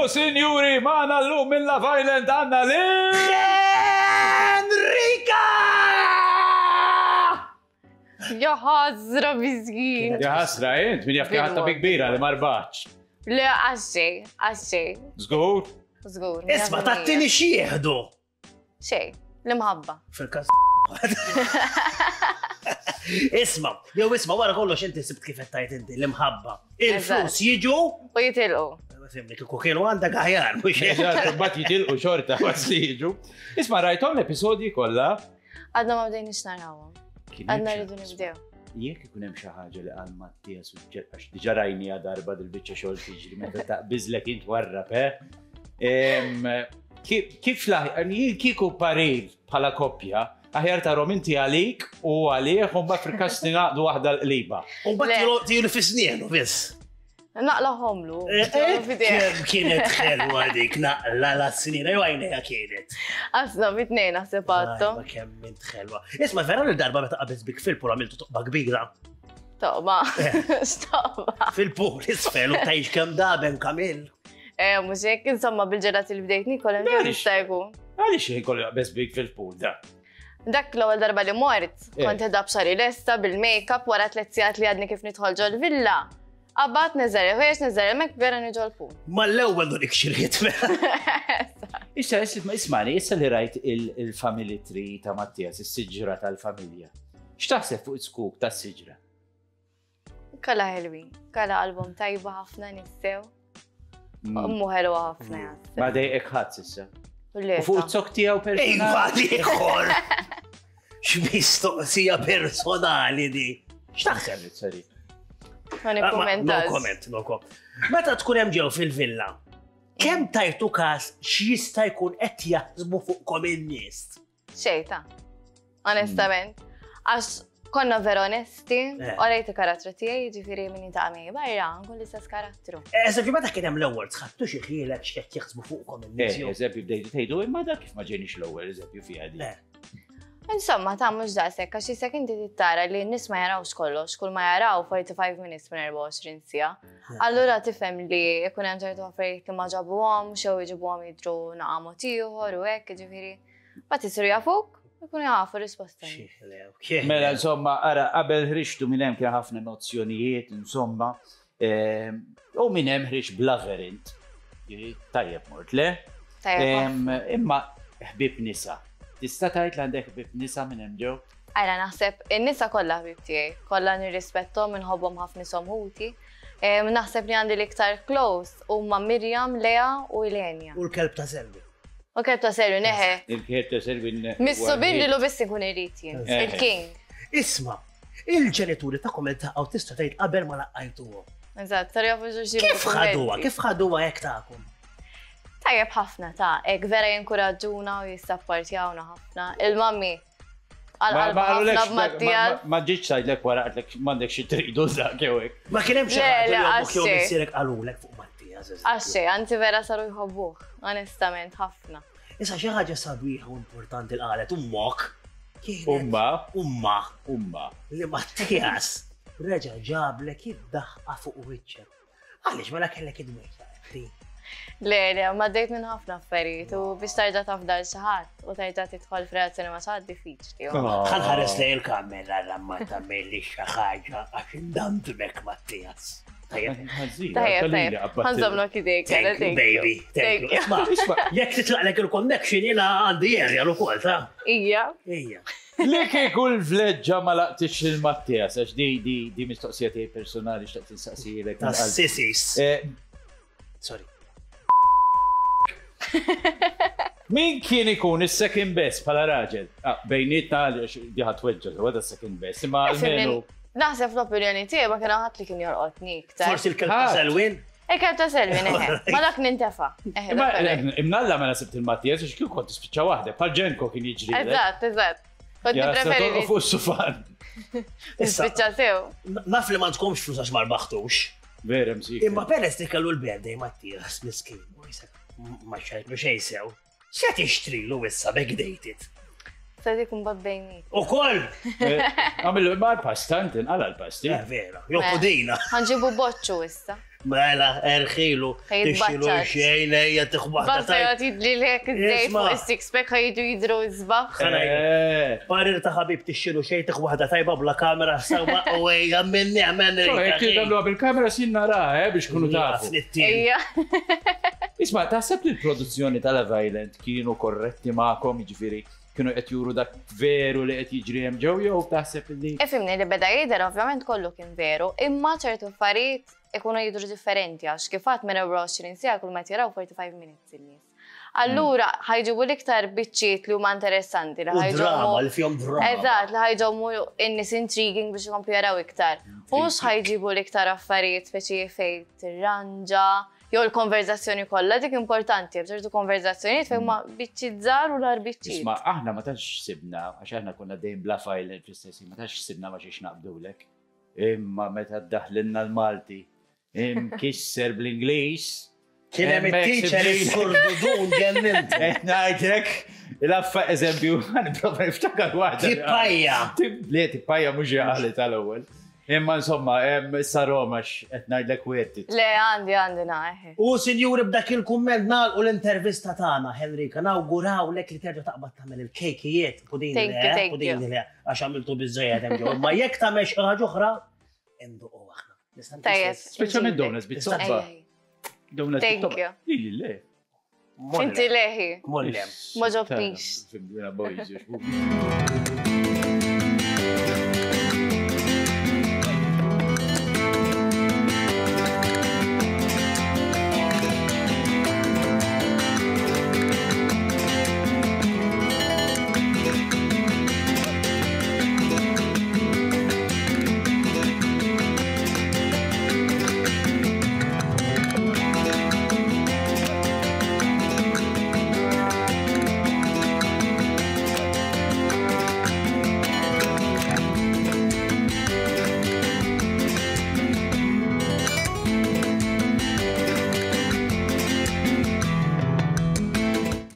Sinjuri, maħna l-lum minn Love Island għanna Enrika! Jaħazra bizgin. Jaħasra, jint, min jafki ħatta bi kbira li marbaċ. Le, għaxġej. Zgur? Zgur. Isma, tattini xieħdu. Xej, l-imħabba. Fil-kas. Isma, wara kollox inti sibt kif tajt inti l-imħabba. Il-flus jiġu U jitilqu. Fimni, kiku kienu għanda għajar, mux Bat jitilqu xorta għas li jiġu. Isma, rajtom l-episodji kolla? Għadna ma bdejniex narawhom. Għadna rridu nibdew. Jek ikun hemm xi ħaġa li qal Mattia suġġett għax diġà rajni darba dil-biċċa xogħol tiġri meta taqbiżlek int warrab, Kif kieku parir bħala koppja, aħjar tarom inti għalik u għalih u mbagħad fil-kasti naqdu waħda l-qliba. U mbagħad tilu fis-snienu biss. Naqla homlu. Kienet xelwa dik naqla l-snina, jew għajnejha kienet. Asna bitnejn naħseb għattu. Ma kemm mint xelwa. Isma' vera l-darba meta qabeż bik fil-pol għamiltu toqba kbira. Toqba. X'toqba. Fil-pol isfel u tajx kemm daben kamil. Mux hekk, insomma bil-ġelat il bdejt Nikola ġew jista' jkun. Għaliex jkollu qabeż bik fil-pool da? Dak l-ewwel darba li mort, kont edha b'xari lesta bil-make-up wara 3 sigħat li għadni kif nidħol ġol villa. Qabad neżar il-ħwejjex neżar il-mek vera niġu l-pool. Ma l-ewwel dik xiriet Issa, ismani, issa li rajt il-family tree ta' Mattias, is-siġra tal-familja. X'taħseb fuq is-skuk tas-siġra? Kalla ħelwin, kalla album tajba ħafna nissew. Ummu ħelwa ħafna jgħas. Ma dejqek ħadd issa. U fuq it-sok tiegħu personali. Ejwa ieħor! X'mistoqsija personali di. X'taħseb sari? Ma nikkommentax. No comment. Meta tkun hemm ġew fil-villa, kemm tajtu każ x'jista' jkun qed jaħsbu fuqkom in-nies? Xejta. Onestament. Għax konna vera onesti, u rejti karattru tiegħi ġifieri min jintaqmi barra, nkun l-istess karattru. Eżempju, meta kien hemm l-ewwel tħadtu xi ħielek x'qed jaħsbu fuqkom in-nies. Eżempju bdejtu tgħidu imma dak kif ma ġenix l-ewwel eżempju fiha di. Insomma, ta' mux daqsek, għax jisek inti tittara li n-nis ma jarawx kollox, kull ma jaraw 45 minutes minn 24 sija. Allura tifhem li jkun hemm ċertu affarijiet li ma ġabuhom, xew jiġibuhom jidru naqamu ieħor u hekk, ġifieri. Mbagħad isiru jafuk, ikun jafu risposta. Mela insomma, ara qabel ħriġtu minn hemm kien ħafna nozzjonijiet, insomma, u minn hemm ħriġ blaverint. Tajjeb mort, le? Imma ħbib nisa. Tista' tgħid li għandek ħbib nisa minn hemm ġew? Ara naħseb in-nisa kollha ħbib tiegħi, kollha nirrispettom inħobbhom ħafna somħuti. Naħseb li għandi l-iktar close huma Mirjam, Lea u Ilenja. U l-kelb ta' Selvi. U kelb ta' Selvi neħe. Il-kelb ta' Selvi Missu billi lu biss ikun irid jien, il-king. Isma' il-ġenituri tagħkom iltaqgħu tista' tgħid qabel ma laqqajtuhom. Eżatt, tara jafu xi Kif ħaduha hekk tagħkom? Tajjeb ħafna ta' ek vera jinkoraġġuna u jissapportjawna ħafna. Il-mammi għal-qalba ħafna b'Mattias. Ma ġietx tgħidlek wara għatlek m'għandek xi triqdu dak jew hekk. Ma kien hemm xi ħaġa li jew missierek qalulek fuq Mattias. Għaxxej, anzi vera saru jħobbuh, onestament ħafna. Issa xi ħaġa sabiħa u importanti li qalet ummok. Umma. Li Mattias reġa' ġablek id-daħqa fuq wiċċek. Għaliex mela kellek id-wiċċ. Le, ma dejt minn ħafna affarijiet u biex tarġa' tafdal xi ħadd u tarġa' tidħol f'reazzjoni ma' xi ħadd diffiċli. Ħanħares lej il-kamera ma tagħmilli xi ħaġa għax indamtumek Mattias. Tajjeb, ħanżomlok idejk. Baby, isma' jekk titlaqlek il-connection jiena għandi aerial ukoll ta'. Ija. Li kieku l-vleġġa ma laqtix il-Mattias għax di mistoqsija tiegħi personali xtaqt insaqsijilek. Tas-sisis. Sorry. Min kien ikun is-second best bħala raġel? Bejnietna diħat weġġa, għada second best, imma almenu. Naħseb l-opinjoni tiegħi ma kien ħadd li kien jorqodni iktar. Forsi l-kelb ta' Selwin? Il-kelb ta' Selwin, ma dak nintefa'. Imnalla ma nasibt il-Mattias għax kien kont tispiċċa waħda, bħal Ġenko kien jiġri. Eżatt. Kont nippreferi li. Fuq sufan. Tispiċċa sew. Naf li ma tkomx flus għax ma rbaħtux. Vera msik. Imma peress li kellu l-birthday Mattias miskin. Ma xajtlu xej sew. Xa tixtrilu issa backdated? Sadi kun bad bejni. U koll! Għamilu ma l-pasta, intin għala l-pasti. Vera, jo pudina. Għanġibu boċċu issa. Mela, erħilu, tixxilu xejn, ejja tiħbaħta Bazzajat jidli l-hek id-dej fuq il-six-pack ħajdu jidru izbaħ. Parir ta' ħabib tixxilu xejn tiħbaħta tajba bla kamera sawa u ejja minni għamenni. Għamlu bil-kamera sin nara, biex kunu tafu. Isma, taħseb li l-produzzjoni tal-Violent kienu korretti ma'kom, ġifiri, kienu qed juru dak veru li qed jiġri hemm ġew jew taħseb li. Ifimni li beda jidher ovvjament kollu kien veru, imma ċertu affarijiet ikunu jidru differenti għax kif għadd minn 24 sija kull ma jaraw 45 minutes in-nies. Allura ħajġibu l-iktar biċċiet li huma interessanti li ħajġomu. Li fihom drama. Eżatt, li ħajġomu in-nies intriguing biex ikomplu jaraw iktar. Mhux ħajġibu l-iktar affarijiet speċi fejn tirranġa. Jo l-konverzazzjoni kollha dik importanti, b'ċertu konverzazzjonijiet fejn ma biċċiet żgħar u l-ar biċċiet. Isma' aħna ma tantx sibna għax aħna konna dejjem bla Violent fl-istess ma tantx sibna ma xiex naqbdulek. Imma meta ddaħlilna l-Malti kisser bl-Ingliż. Kien hemm it-teacher il-Kurdudun gennint. Ngħidlek il-affa eżempju ħanipprova niftakar waħda. Tippajja. Le tippajja mhux qalet tal-ewwel. Imma insomma, issa Roma qed ngħidlek wieħed. Le għandi naħi. U sinjuri b'dak il-kumment nagħlqu l-intervista tagħna, Henrika, nawguraw lek li terġa' taqbad tagħmel il-kejkijiet pudini le għax għamiltu biżżejjed hemm ġew. Imma jekk tagħmel xi ħaġa oħra, induqgħu aħna. Tajjeb. Speċjalment donuts bit-sobba. Donuts bit-sobba. Le. Inti leħi. Mollem. Ma ġobtix. Fimdina boys.